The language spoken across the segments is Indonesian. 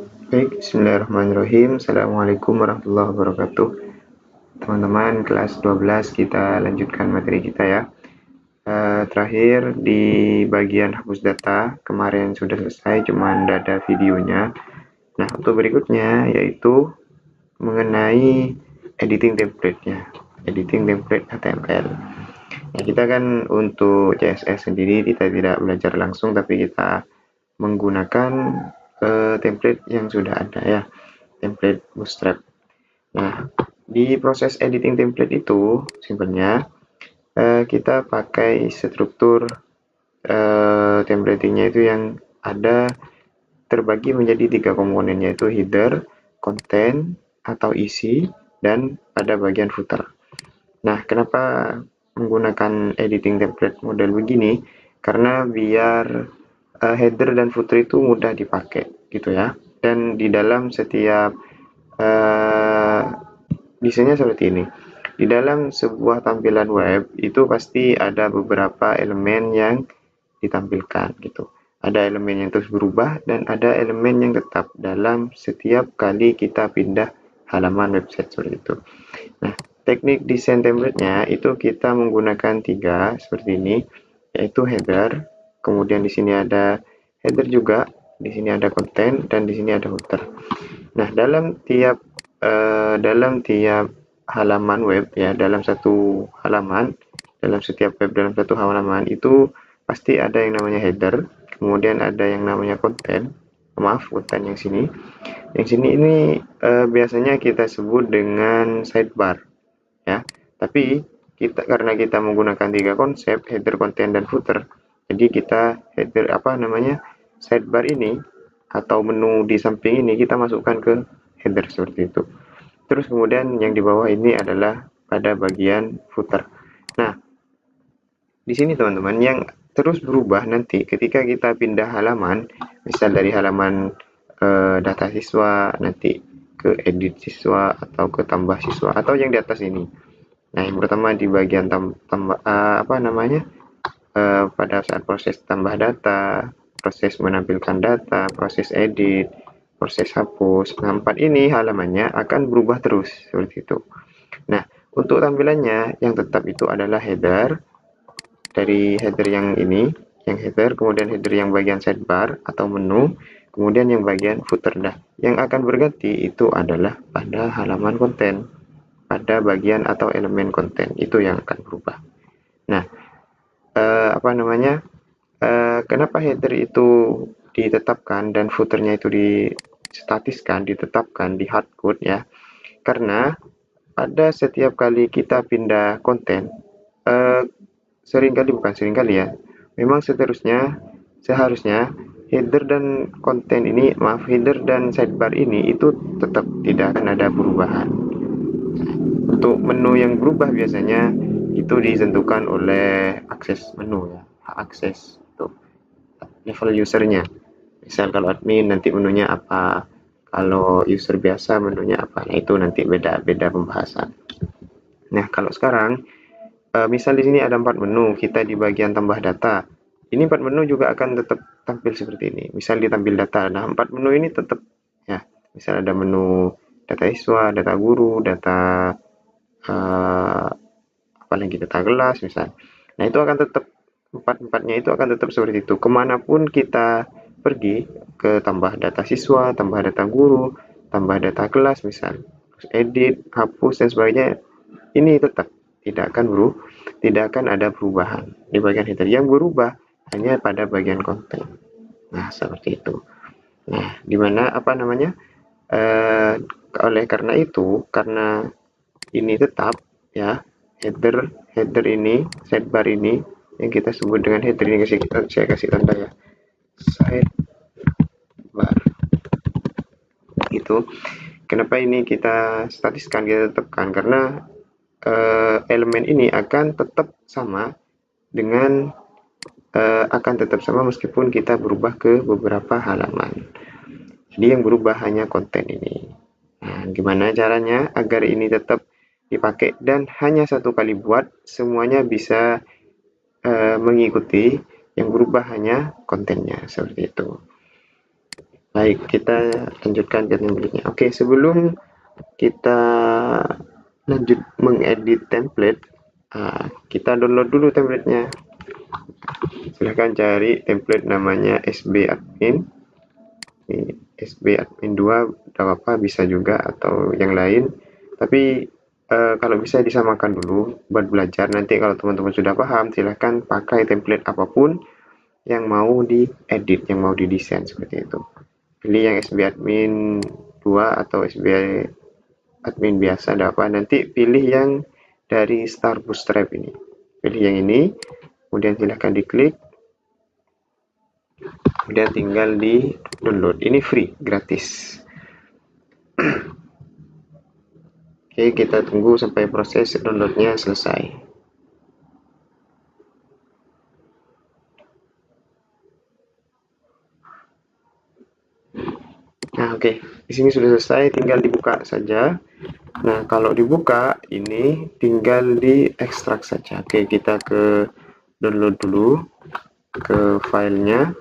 Baik, bismillahirrahmanirrahim. Assalamualaikum warahmatullahi wabarakatuh. Teman-teman, kelas 12 kita lanjutkan materi kita ya. Terakhir di bagian hapus data, kemarin sudah selesai, cuman ada videonya. Nah, untuk berikutnya yaitu mengenai editing template-nya, editing template HTML. Nah, kita kan untuk CSS sendiri kita tidak belajar langsung, tapi kita menggunakan template yang sudah ada ya, template Bootstrap. Nah, di proses editing template itu simpelnya kita pakai struktur templatingnya itu yang ada terbagi menjadi 3 komponen, yaitu header, content atau isi, dan pada bagian footer. Nah, kenapa menggunakan editing template model begini? Karena biar header dan footer itu mudah dipakai gitu ya. Dan di dalam setiap desainnya seperti ini. Di dalam sebuah tampilan web itu pasti ada beberapa elemen yang ditampilkan gitu. Ada elemen yang terus berubah dan ada elemen yang tetap dalam setiap kali kita pindah halaman website seperti itu. Nah, teknik desain template-nya itu kita menggunakan 3 seperti ini, yaitu header, kemudian di sini ada header juga, di sini ada konten, dan di sini ada footer. Nah, dalam tiap halaman web ya, dalam satu halaman, dalam setiap web dalam satu halaman itu pasti ada yang namanya header, kemudian ada yang namanya konten. Maaf, konten yang sini. Yang sini ini biasanya kita sebut dengan sidebar ya. Tapi karena kita menggunakan 3 konsep, header, konten, dan footer, jadi kita sidebar ini atau menu di samping ini kita masukkan ke header seperti itu. Terus kemudian yang di bawah ini adalah pada bagian footer. Nah, di sini teman-teman yang terus berubah nanti ketika kita pindah halaman, misal dari halaman data siswa nanti ke edit siswa atau ke tambah siswa atau yang di atas ini. Nah, yang pertama di bagian pada saat proses tambah data, proses menampilkan data, proses edit, proses hapus. Nah, 4 ini halamannya akan berubah terus seperti itu. Nah, untuk tampilannya yang tetap itu adalah header, dari header yang ini, yang header, kemudian header yang bagian sidebar atau menu, kemudian yang bagian footer. Nah, yang akan berganti itu adalah pada halaman konten, pada bagian atau elemen konten, itu yang akan berubah. Nah, kenapa header itu ditetapkan dan footernya itu ditetapkan di hardcode ya? Karena pada setiap kali kita pindah konten, memang seharusnya header dan sidebar ini itu tetap tidak akan ada perubahan. Untuk menu yang berubah biasanya itu ditentukan oleh akses menu ya, hak akses untuk level usernya. Misal kalau admin nanti menunya apa, kalau user biasa menunya apa. Nah, itu nanti beda-beda pembahasan. Nah, kalau sekarang misal di sini ada 4 menu, kita di bagian tambah data. Ini 4 menu juga akan tetap tampil seperti ini. Misal ditampil data, nah 4 menu ini tetap ya. Misal ada menu data siswa, data guru, data apalagi data kelas misal. Nah, itu akan tetap empat-empatnya itu akan tetap seperti itu. Kemanapun kita pergi, ke tambah data siswa, tambah data guru, tambah data kelas misal, edit, hapus dan sebagainya, ini tetap tidak akan ada perubahan di bagian header. Yang berubah hanya pada bagian konten. Nah, seperti itu. Nah, dimana oleh karena itu, karena ini tetap ya, header ini, sidebar ini yang kita sebut dengan header ini, saya kasih tanda ya, sidebar itu. Kenapa ini kita statiskan, kita tetapkan? Karena elemen ini akan tetap sama meskipun kita berubah ke beberapa halaman. Jadi yang berubah hanya konten ini. Nah, gimana caranya agar ini tetap dipakai dan hanya satu kali buat, semuanya bisa mengikuti, yang berubah hanya kontennya seperti itu. Baik, kita lanjutkan ke template-nya. Oke, sebelum kita lanjut mengedit template, kita download dulu template-nya. Silahkan cari template namanya sbadmin. Ini sbadmin 2, tidak apa-apa, bisa juga atau yang lain. Tapi kalau bisa disamakan dulu buat belajar. Nanti kalau teman-teman sudah paham, silahkan pakai template apapun yang mau diedit, yang mau didesain seperti itu. Pilih yang sbadmin 2 atau sbadmin biasa, tidak apa. Nanti pilih yang dari Star Bootstrap ini. Pilih yang ini, kemudian silahkan diklik. Kemudian tinggal di download. Ini free, gratis. Oke, kita tunggu sampai proses downloadnya selesai. Nah, oke. Di sini sudah selesai, tinggal dibuka saja. Nah, kalau dibuka, ini tinggal diekstrak saja. Oke, kita ke download dulu, ke filenya.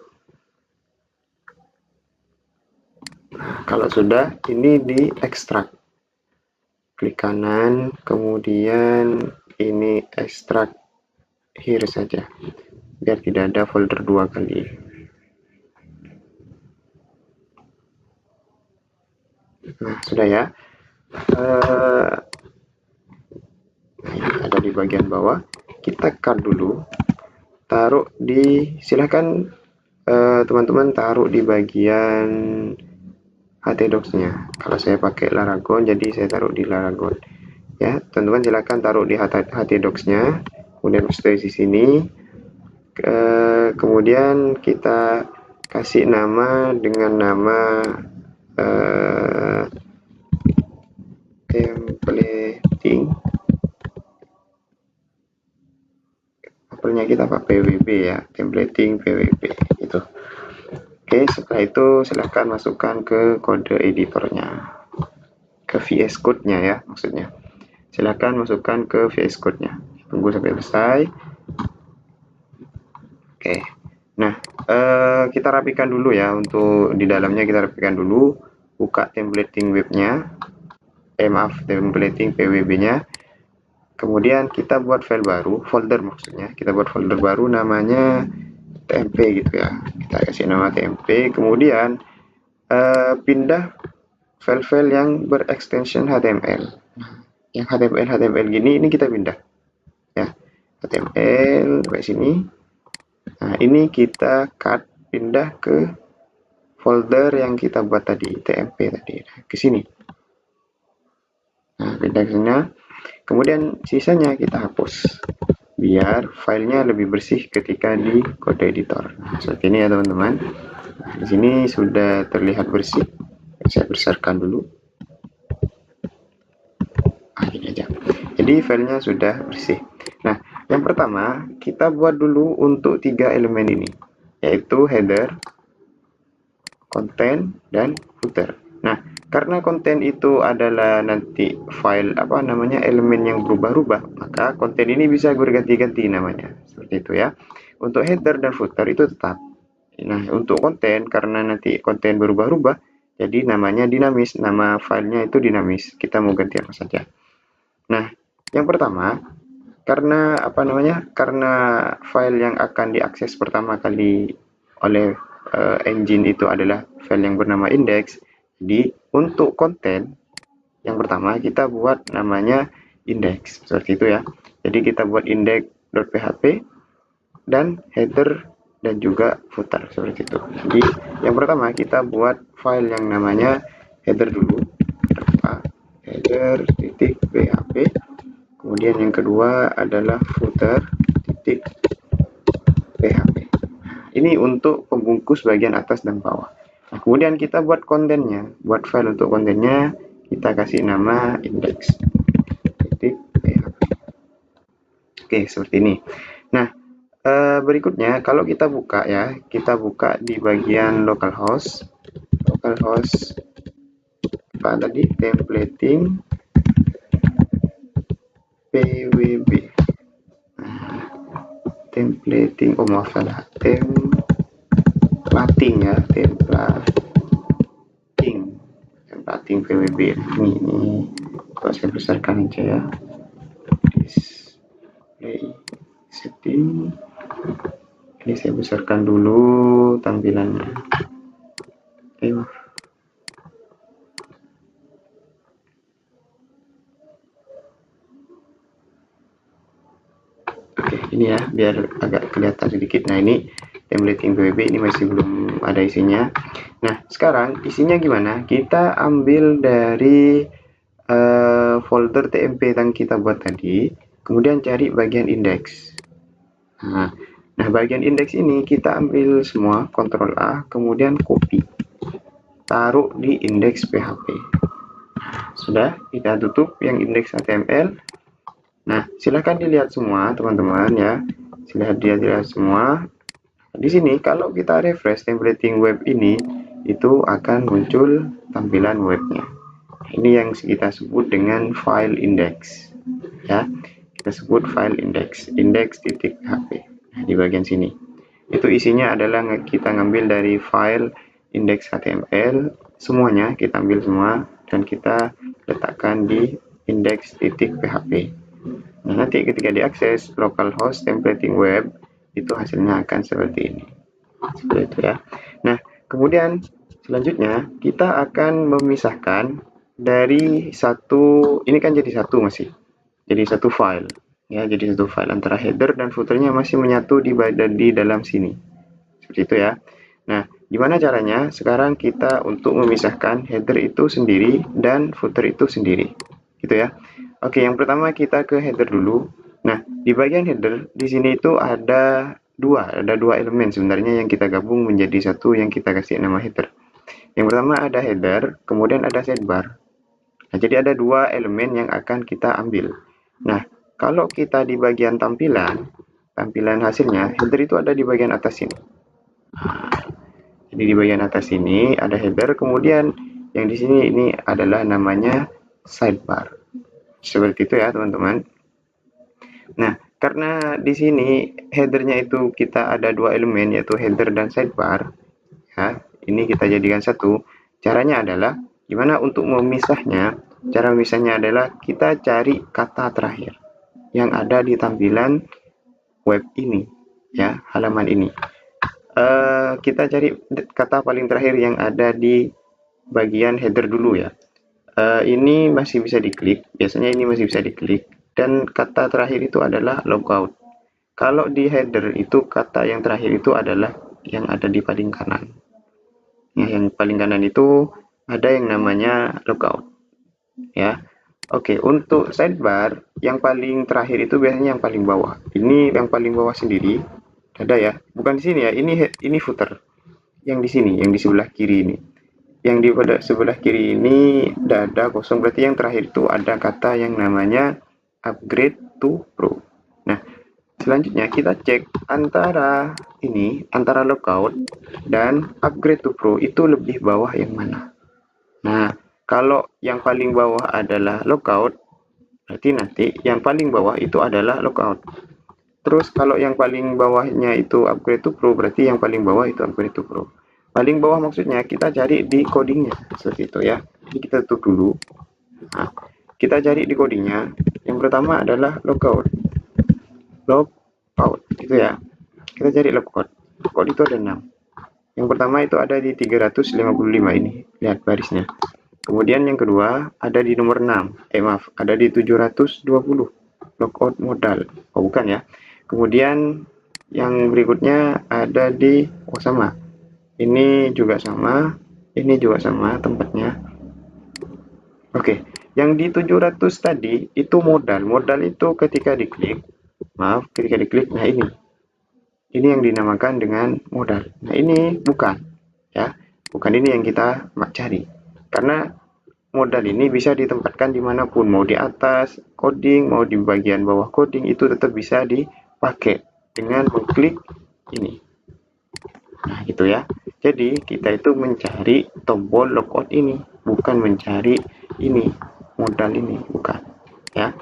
Kalau sudah, ini diekstrak. Klik kanan, kemudian ini ekstrak here saja, biar tidak ada folder 2 kali. Nah, sudah ya. Ada di bagian bawah. Kita cut dulu. Taruh di, silahkan teman-teman taruh di bagian htdocs-nya. Kalau saya pakai Laragon, jadi saya taruh di Laragon. Ya, teman-teman silahkan taruh di htdocs-nya. Kemudian paste di sini. Kemudian kita kasih nama dengan nama templating. Apelnya kita Pak PWB ya, templating PWB itu. Oke, setelah itu silahkan masukkan ke kode editornya, ke VS Code-nya ya maksudnya. Silahkan masukkan ke VS Code-nya. Tunggu sampai selesai. Oke, nah kita rapikan dulu ya. Untuk di dalamnya kita rapikan dulu. Buka templating webnya. Maaf, templating PWB-nya. Kemudian kita buat file baru, folder maksudnya. Kita buat folder baru namanya TMP gitu ya. Kita kasih nama TMP. Kemudian pindah file-file yang berextension HTML. Yang HTML gini, ini kita pindah ya. HTML sampai sini. Nah, ini kita cut, pindah ke folder yang kita buat tadi, TMP tadi. Nah, ke sini. Nah, pindah ke sana. Kemudian sisanya kita hapus biar filenya lebih bersih ketika di kode editor. Nah, seperti ini ya teman-teman. Nah, di sini sudah terlihat bersih. Saya besarkan dulu. Ini aja. Jadi filenya sudah bersih. Nah, yang pertama kita buat dulu untuk 3 elemen ini, yaitu header, konten, dan footer. Nah, karena konten itu adalah nanti file elemen yang berubah-ubah, maka konten ini bisa berganti-ganti namanya. Seperti itu ya. Untuk header dan footer itu tetap. Nah, untuk konten karena nanti konten berubah-ubah, jadi namanya dinamis, nama filenya itu dinamis. Kita mau ganti apa saja. Nah, yang pertama, karena karena file yang akan diakses pertama kali oleh engine itu adalah file yang bernama index. Jadi untuk konten yang pertama kita buat namanya index, seperti itu ya. Jadi kita buat index.php dan header dan juga footer, seperti itu. Jadi yang pertama kita buat file yang namanya header dulu, header.php. Kemudian yang kedua adalah footer.php. Ini untuk pembungkus bagian atas dan bawah. Nah, kemudian kita buat kontennya, buat file untuk kontennya, kita kasih nama index.php. Oke, seperti ini. Nah, berikutnya kalau kita buka ya, kita buka di bagian localhost apa tadi, templating PWB. Templating, maaf salah, templating ya, templating templating PWB. Ini kok saya besarkan aja ya. Display setting. Ini saya besarkan dulu tampilannya. Ayo. Oke, ini ya biar agak kelihatan sedikit. Nah, ini templating PWB, ini masih belum ada isinya. Nah, sekarang isinya gimana? Kita ambil dari folder TMP yang kita buat tadi, kemudian cari bagian indeks. Nah, bagian indeks ini kita ambil semua, Ctrl A, kemudian copy, taruh di indeks PHP. Sudah, kita tutup yang indeks HTML. Nah, silahkan dilihat semua teman-teman ya. Silahkan dilihat semua. Di sini kalau kita refresh templating web ini, itu akan muncul tampilan webnya. Ini yang kita sebut dengan file index. Ya, kita sebut file index, index.php. Nah, di bagian sini. Itu isinya adalah kita ngambil dari file index HTML, semuanya kita ambil semua dan kita letakkan di index.php. Nah, nanti ketika diakses localhost templating web, itu hasilnya akan seperti ini. Seperti itu ya. Nah, kemudian selanjutnya kita akan memisahkan dari satu, ini kan jadi satu masih. Jadi satu file. Ya, jadi satu file antara header dan footernya masih menyatu di dalam sini. Seperti itu ya. Nah, gimana caranya? Sekarang kita untuk memisahkan header itu sendiri dan footer itu sendiri. Gitu ya. Oke, yang pertama kita ke header dulu. Nah, di bagian header di sini itu ada dua elemen sebenarnya yang kita gabung menjadi satu yang kita kasih nama header. Yang pertama ada header, kemudian ada sidebar. Nah, jadi ada dua elemen yang akan kita ambil. Nah, kalau kita di bagian tampilan hasilnya, header itu ada di bagian atas sini. Jadi di bagian atas ini ada header, kemudian yang di sini ini adalah namanya sidebar. Seperti itu ya, teman-teman. Nah, karena di sini headernya itu kita ada dua elemen, yaitu header dan sidebar. Ya, ini kita jadikan satu. Caranya adalah gimana untuk memisahnya? Cara memisahnya adalah kita cari kata terakhir yang ada di tampilan web ini, ya, halaman ini. Kita cari kata paling terakhir yang ada di bagian header dulu ya. Ini masih bisa diklik, biasanya ini masih bisa diklik, dan kata terakhir itu adalah logout. Kalau di header itu kata yang terakhir itu adalah yang ada di paling kanan. Nah, yang paling kanan itu ada yang namanya logout. Ya, oke. Untuk sidebar yang paling terakhir itu biasanya yang paling bawah. Ini yang paling bawah sendiri, ada ya. Bukan di sini ya. Ini footer. Yang di sini, yang di sebelah kiri ini. Yang di sebelah kiri ini dada kosong, berarti yang terakhir itu ada kata yang namanya upgrade to pro. Nah, selanjutnya kita cek antara logout dan upgrade to pro itu lebih bawah yang mana. Nah, kalau yang paling bawah adalah logout, berarti nanti yang paling bawah itu adalah logout. Terus kalau yang paling bawahnya itu upgrade to pro, berarti yang paling bawah itu upgrade to pro. Paling bawah maksudnya kita cari di codingnya, seperti itu ya. Jadi kita tutup dulu. Nah, kita cari di codingnya. Yang pertama adalah logout, itu ya. Kita cari logout. Logout itu ada 6. Yang pertama itu ada di 355 ini, lihat barisnya. Kemudian yang kedua ada di nomor 6. Ada di 720. Logout modal. Oh, bukan ya. Kemudian yang berikutnya ada di sama. Ini juga sama, ini juga sama tempatnya. Oke, yang di 700 tadi itu modal. Modal itu ketika diklik, nah ini. Ini yang dinamakan dengan modal. Nah, ini bukan, ya. Bukan ini yang kita cari. Karena modal ini bisa ditempatkan dimanapun, mau di atas coding, mau di bagian bawah coding, itu tetap bisa dipakai dengan mengklik ini. Nah, gitu ya. Jadi kita itu mencari tombol logout ini, bukan mencari ini, modal ini, bukan. Ya.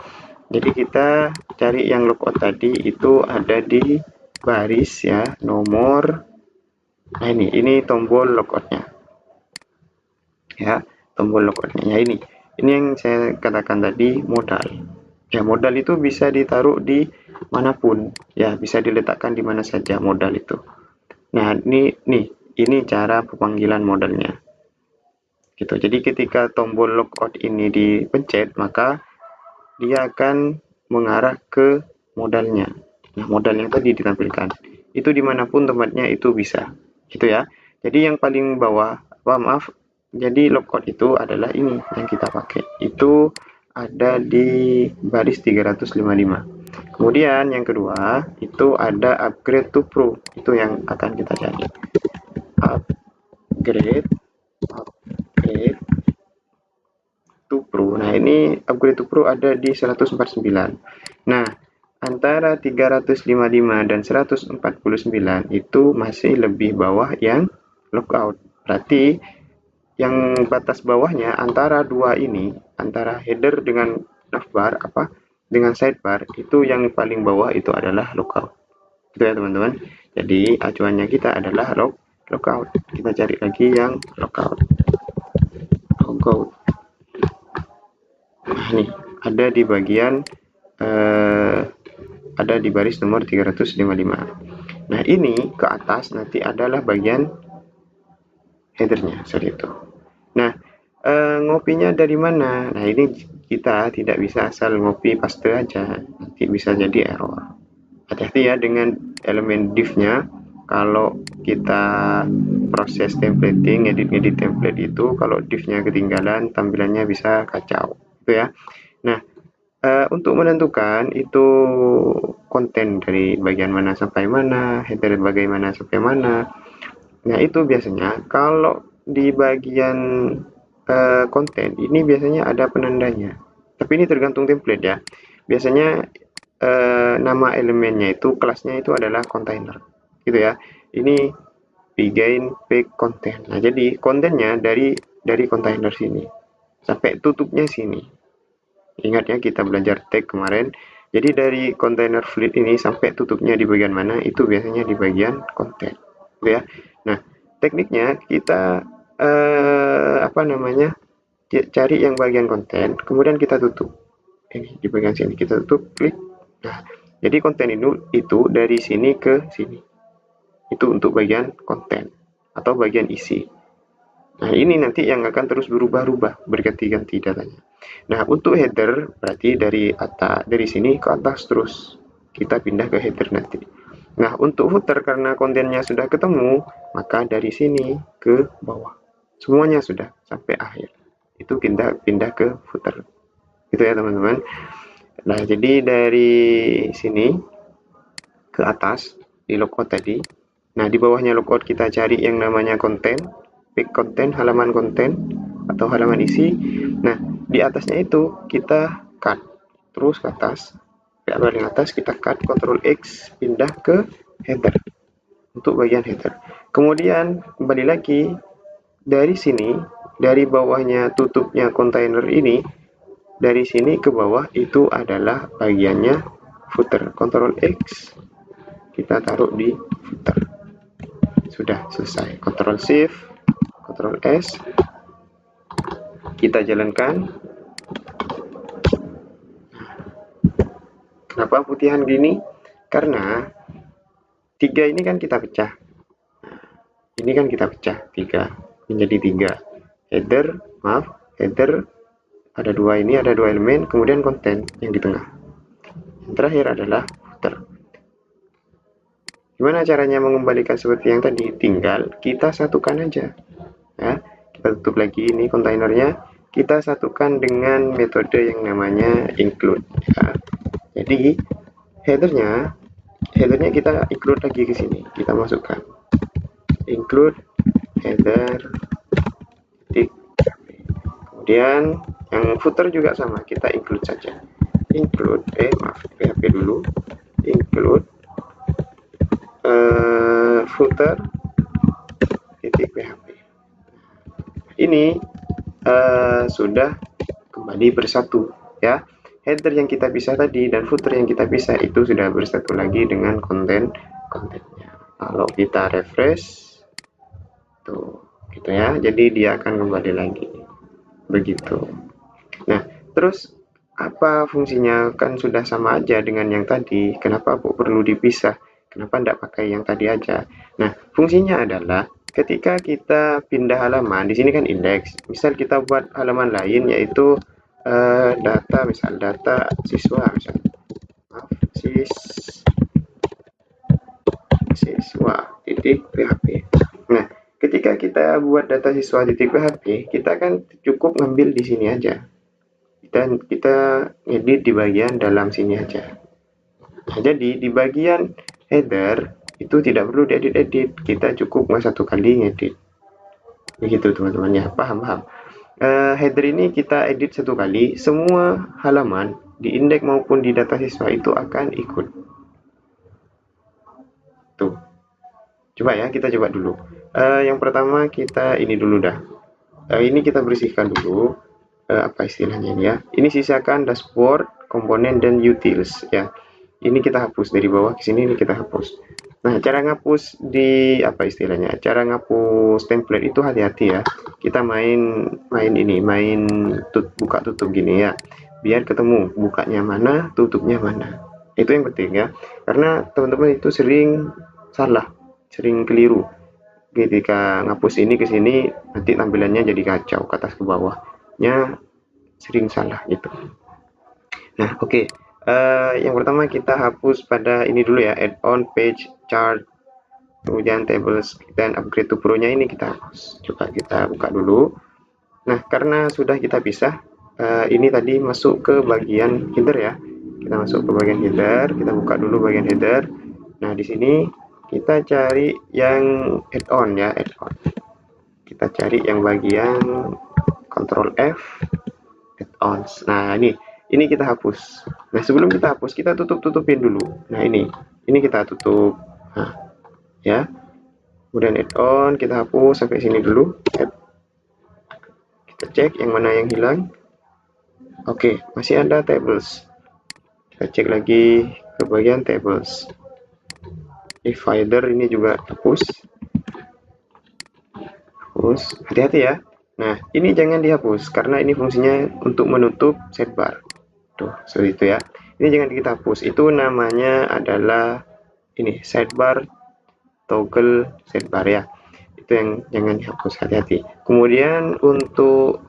Jadi kita cari yang logout tadi itu ada di baris ya, nomor. Nah, ini tombol logoutnya. Ya, tombol logoutnya. Ya, ini yang saya katakan tadi, modal. Ya, modal itu bisa ditaruh di manapun, ya bisa diletakkan di mana saja modal itu. Nah, ini cara pemanggilan modalnya. Gitu. Jadi ketika tombol logout ini dipencet, maka dia akan mengarah ke modalnya. Nah, modal yang tadi ditampilkan. Itu dimanapun tempatnya itu bisa. Gitu ya. Jadi yang paling bawah, jadi logout itu adalah ini yang kita pakai. Itu ada di baris 355. Kemudian yang kedua, itu ada upgrade to pro. Itu yang akan kita cari. Upgrade to pro. Nah, ini upgrade to pro ada di 149. Nah, antara 355 dan 149 itu masih lebih bawah yang logout. Berarti yang batas bawahnya antara dua ini, antara header dengan navbar dengan sidebar, itu yang paling bawah itu adalah logout. Gitu ya, teman-teman. Jadi acuannya kita adalah logout. Kita cari lagi yang logout. Nah, nih ada di bagian ada di baris nomor 355. Nah, ini ke atas nanti adalah bagian headernya seperti itu. Nah, ngopinya dari mana? Nah, ini kita tidak bisa asal ngopi paste aja, nanti bisa jadi error. Hati-hati ya dengan elemen div-nya. Kalau kita proses templating, edit template itu, kalau div-nya ketinggalan, tampilannya bisa kacau, gitu ya. Nah, untuk menentukan itu konten dari bagian mana sampai mana, header bagaimana sampai mana. Nah, itu biasanya kalau di bagian konten ini biasanya ada penandanya. Tapi ini tergantung template ya. Biasanya nama elemennya itu, kelasnya itu adalah container. Gitu ya. Ini begin pack content. Nah, jadi kontennya dari container sini sampai tutupnya sini. Ingat ya, kita belajar tag kemarin. Jadi dari container fleet ini sampai tutupnya di bagian mana, itu biasanya di bagian konten. Gitu ya. Nah, tekniknya kita cari yang bagian konten, kemudian kita tutup. Ini di bagian sini kita tutup, klik. Nah, jadi konten itu dari sini ke sini. Itu untuk bagian konten atau bagian isi. Nah, ini nanti yang akan terus berubah-ubah, berganti-ganti datanya. Nah, untuk header berarti dari sini ke atas terus. Kita pindah ke header nanti. Nah, untuk footer karena kontennya sudah ketemu, maka dari sini ke bawah. Semuanya sudah sampai akhir. Itu pindah ke footer. Gitu ya, teman-teman. Nah, jadi dari sini ke atas di logout tadi. Nah, di bawahnya logout kita cari yang namanya konten, pick konten, halaman konten atau halaman isi. Nah, di atasnya itu kita cut terus ke atas. Paling atas kita cut, Ctrl X, pindah ke header untuk bagian header. Kemudian kembali lagi dari sini, dari bawahnya tutupnya kontainer ini, dari sini ke bawah itu adalah bagiannya footer. Ctrl X, kita taruh di footer. Sudah selesai. Ctrl Shift, Ctrl S, kita jalankan. Kenapa putihan gini? Karena 3 ini kan kita pecah. Ini kan kita pecah 3 menjadi 3. Header ada 2 ini, ada 2 elemen, kemudian konten yang di tengah. Yang terakhir adalah footer. Gimana caranya mengembalikan seperti yang tadi? Tinggal kita satukan aja. Ya, kita tutup lagi ini kontainernya, kita satukan dengan metode yang namanya include. Ya. Jadi headernya kita include lagi ke sini, kita masukkan include header titik. Kemudian yang footer juga sama, kita include saja. Include PHP dulu, include footer titik PHP. Ini sudah kembali bersatu ya. Header yang kita pisah tadi dan footer yang kita pisah itu sudah bersatu lagi dengan kontennya. Kalau kita refresh tuh gitu ya, jadi dia akan kembali lagi. begitu. Nah, terus apa fungsinya? Kan sudah sama aja dengan yang tadi, kenapa kok perlu dipisah? Kenapa tidak pakai yang tadi aja? Nah, fungsinya adalah ketika kita pindah halaman, di sini kan indeks. Misal kita buat halaman lain yaitu data siswa, misal maaf, siswa titik PHP. Nah, ketika kita buat data siswa titik PHP, kita kan cukup ngambil di sini aja. Dan kita edit di bagian dalam sini aja. Nah, jadi di bagian header itu tidak perlu diedit-edit, kita cukup satu kali ngedit. Begitu teman-teman ya, paham? Header ini kita edit satu kali, semua halaman di indeks maupun di data siswa itu akan ikut. Tuh. Coba ya, kita coba dulu. Yang pertama kita ini dulu dah. Ini kita bersihkan dulu. Apa istilahnya ini ya? Ini sisakan dashboard, komponen dan utils ya. Ini kita hapus dari bawah ke sini, ini kita hapus. Nah, cara ngapus di apa istilahnya? Cara ngapus template itu hati-hati ya. Kita main buka tutup gini ya. Biar ketemu bukanya mana, tutupnya mana. Itu yang penting ya. Karena teman-teman itu sering salah, sering keliru. Ketika ngapus ini ke sini, nanti tampilannya jadi kacau ke atas ke bawahnya, sering salah gitu. Nah, oke. Yang pertama kita hapus pada ini dulu ya, add-on page chart, kemudian tables dan upgrade to pro-nya ini kita hapus. Coba kita buka dulu. Nah, karena sudah kita pisah, ini tadi masuk ke bagian header ya. Kita masuk ke bagian header, kita buka dulu bagian header. Nah, di sini kita cari yang add-on ya, add-on. Kita cari yang bagian Ctrl F, add-ons. Nah, ini kita hapus. Nah, sebelum kita hapus, kita tutupin dulu. Nah, ini kita tutup. Nah, ya. Kemudian add-on kita hapus sampai sini dulu. Kita cek yang mana yang hilang. Oke, masih ada tables. Kita cek lagi ke bagian tables. Divider ini juga hapus. Hati-hati ya. Nah, ini jangan dihapus karena ini fungsinya untuk menutup sidebar. Tuh, seperti itu ya. Ini jangan kita hapus. Itu namanya adalah ini sidebar, toggle sidebar ya. Itu yang jangan dihapus, hati-hati. Kemudian untuk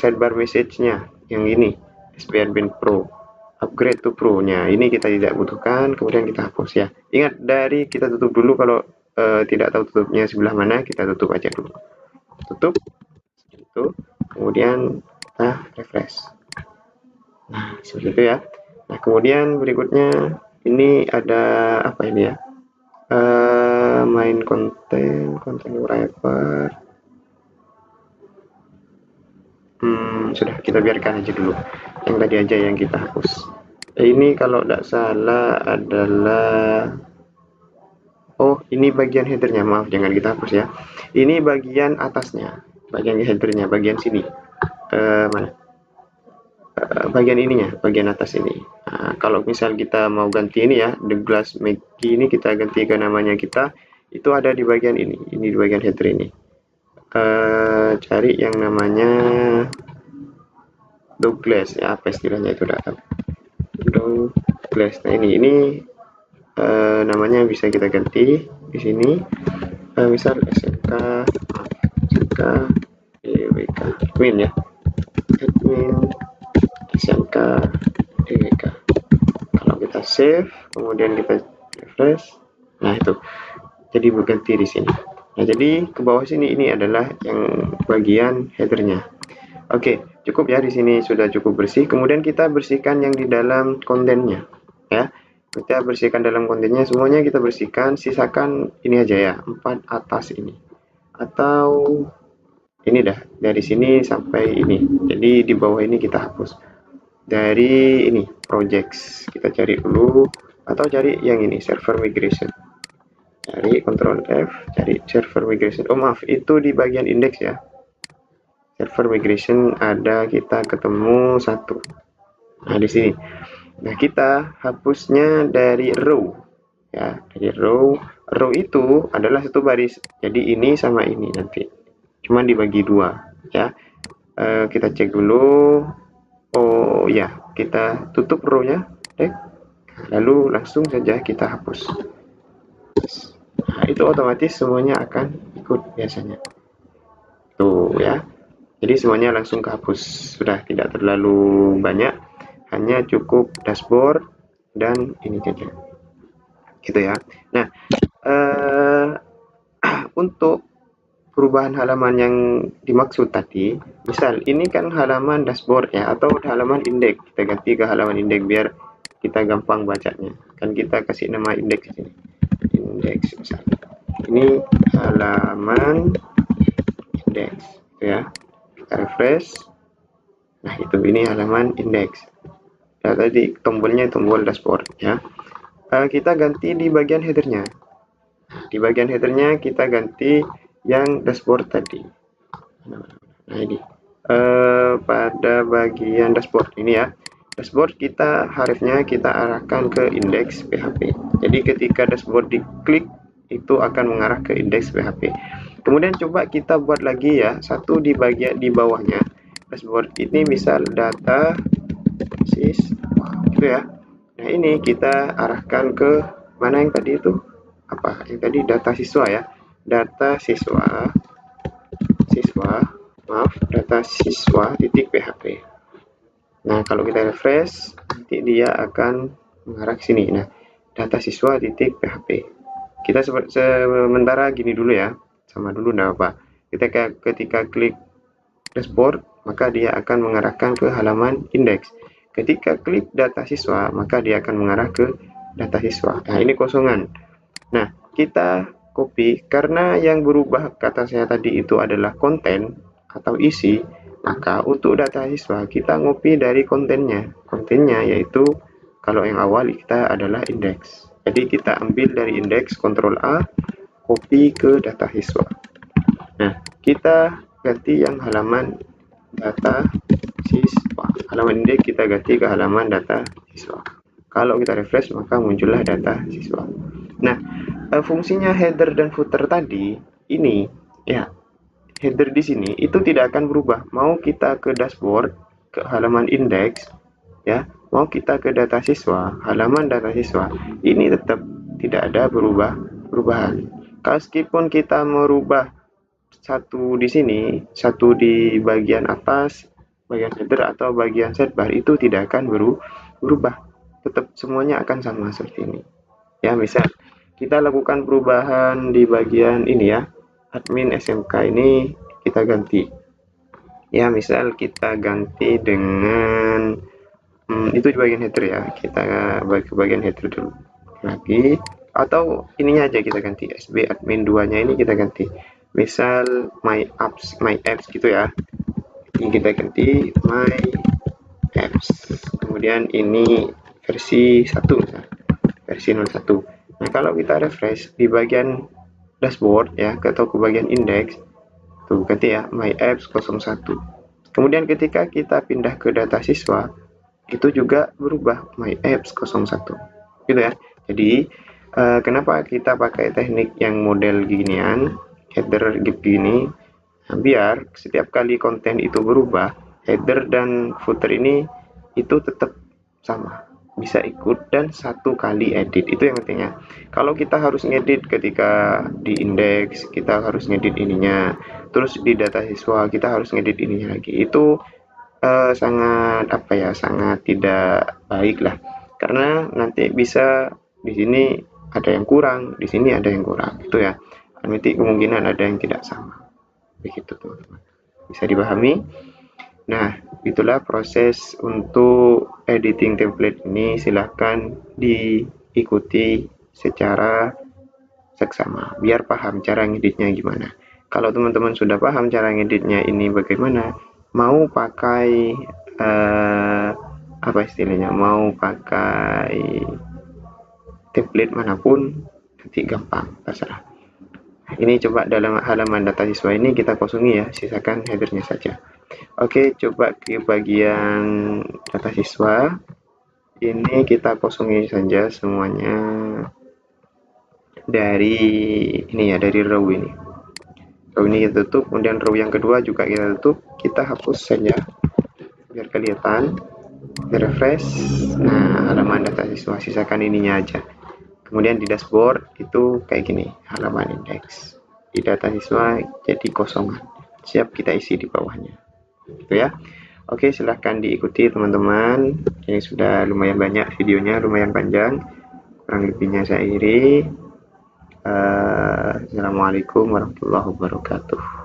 sidebar message-nya yang ini, SPR Band Pro, upgrade to Pro-nya. Ini kita tidak butuhkan, kemudian kita hapus ya. Ingat, dari kita tutup dulu, kalau tidak tahu tutupnya sebelah mana, kita tutup aja dulu. Tutup, itu. Kemudian kita refresh. Nah, seperti itu ya. Nah, kemudian berikutnya ini ada apa ini ya? Main konten wrapper. Sudah, kita biarkan aja dulu. Yang tadi aja yang kita hapus. Ini kalau tidak salah adalah, oh, ini bagian headernya, maaf, jangan kita hapus ya. Ini bagian atasnya, bagian headernya, bagian sini. Mana? Bagian ininya, bagian atas ini. Nah, kalau misal kita mau ganti ini ya, The Glass Maggie ini kita ganti ke namanya kita, itu ada di bagian ini di bagian header ini. Cari yang namanya Douglas ya, apa istilahnya itu data Douglas. Nah, ini namanya bisa kita ganti di sini. Misal SMK DWK admin ya, admin SMK DWK. Kalau kita save, kemudian kita refresh, nah itu jadi berganti di sini. Nah, jadi ke bawah sini ini adalah yang bagian headernya. Oke, cukup ya, di sini sudah cukup bersih. Kemudian kita bersihkan yang di dalam kontennya ya. Kita bersihkan dalam kontennya, semuanya kita bersihkan, sisakan ini aja ya, 4 atas ini. Atau ini dah, dari sini sampai ini. Jadi di bawah ini kita hapus. Dari ini projects kita cari dulu, atau cari yang ini server migration. Cari Ctrl F, cari server migration. Oh maaf, itu di bagian indeks ya. Server migration ada, kita ketemu satu. Nah, di sini. Nah, kita hapusnya dari row ya, dari row. Row itu adalah satu baris. Jadi ini sama ini nanti. Cuman dibagi dua ya. Kita cek dulu. Oh ya, kita tutup row-nya, lalu langsung saja kita hapus. Nah, itu otomatis semuanya akan ikut biasanya. Tuh ya. Jadi semuanya langsung kehapus. Sudah tidak terlalu banyak, hanya cukup dashboard dan ini saja. Gitu ya. Nah, untuk perubahan halaman yang dimaksud tadi, misal ini kan halaman dashboard ya, atau halaman indeks, kita ganti ke halaman indeks biar kita gampang bacanya. Kan kita kasih nama indeks ini, indeks misalnya. Ini halaman indeks, ya. Kita refresh. Nah itu ini halaman indeks. Nah, tadi tombolnya tombol dashboard ya. Kita ganti di bagian headernya. Di bagian headernya kita ganti yang dashboard tadi. Nah ini pada bagian dashboard ini ya, dashboard kita harusnya kita arahkan ke indeks PHP. Jadi ketika dashboard diklik itu akan mengarah ke indeks PHP. Kemudian coba kita buat lagi ya, satu di bagian di bawahnya dashboard ini misal data gitu ya. Nah ini kita arahkan ke mana yang tadi itu, apa yang tadi, data siswa ya, data siswa data siswa titik PHP. Nah kalau kita refresh nanti dia akan mengarah ke sini. Nah data siswa titik PHP. Kita sementara gini dulu ya, sama dulu enggak apa. Ketika klik dashboard maka dia akan mengarahkan ke halaman indeks. Ketika klik data siswa maka dia akan mengarah ke data siswa. Nah ini kosongan. Nah kita copy, karena yang berubah kata saya tadi itu adalah konten atau isi, maka untuk data siswa kita ngopi dari kontennya. Kontennya yaitu kalau yang awal kita adalah indeks. Jadi kita ambil dari indeks, Ctrl A, copy ke data siswa. Nah, kita ganti yang halaman data siswa. Halaman indeks kita ganti ke halaman data siswa. Kalau kita refresh maka muncullah data siswa. Nah, fungsinya header dan footer tadi ini ya, header di sini itu tidak akan berubah. Mau kita ke dashboard, ke halaman indeks ya, mau kita ke data siswa, halaman data siswa, ini tetap tidak ada perubahan. Meskipun kita merubah satu di sini, satu di bagian atas, bagian header atau bagian sidebar, itu tidak akan berubah. Tetap semuanya akan sama seperti ini. Ya, misal kita lakukan perubahan di bagian ini ya, admin SMK ini kita ganti. Ya, misal kita ganti dengan itu di bagian header ya, kita ke bagian header dulu lagi, atau ininya aja kita ganti, SB admin 2 nya ini kita ganti, misal my apps gitu ya, ini kita ganti my apps, kemudian ini versi 1 misal, versi 01. Nah kalau kita refresh di bagian dashboard ya, atau ke bagian indeks tuh ganti ya, my apps 01. Kemudian ketika kita pindah ke data siswa itu juga berubah, my apps 01 gitu ya. Jadi kenapa kita pakai teknik yang model ginian, header gini, nah, biar setiap kali konten itu berubah, header dan footer ini itu tetap sama, bisa ikut dan satu kali edit. Itu yang pentingnya. Kalau kita harus ngedit ketika di indeks, kita harus ngedit ininya, terus di data siswa kita harus ngedit ininya lagi, itu sangat apa ya, sangat tidak baik lah, karena nanti bisa di sini ada yang kurang, di sini ada yang kurang, itu ya, nanti kemungkinan ada yang tidak sama, begitu teman-teman, bisa dipahami. Nah itulah proses untuk editing template ini, silahkan diikuti secara seksama biar paham cara ngeditnya gimana. Kalau teman-teman sudah paham cara ngeditnya ini bagaimana, mau pakai apa istilahnya, mau pakai template manapun nanti gampang, terserah. Ini coba dalam halaman data siswa ini kita kosongi ya, sisakan headernya saja. Oke, coba ke bagian data siswa ini kita kosongi saja semuanya dari ini ya, dari row ini. row ini kita tutup, kemudian row yang kedua juga kita tutup, kita hapus saja biar kelihatan, refresh. Nah, halaman data siswa, sisakan ininya aja. Kemudian di dashboard itu kayak gini, halaman indeks. Di data siswa jadi kosongan, siap kita isi di bawahnya, gitu ya. Oke, silahkan diikuti teman-teman. Ini sudah lumayan banyak videonya, lumayan panjang. Kurang lebihnya saya akhiri. Assalamualaikum warahmatullahi wabarakatuh.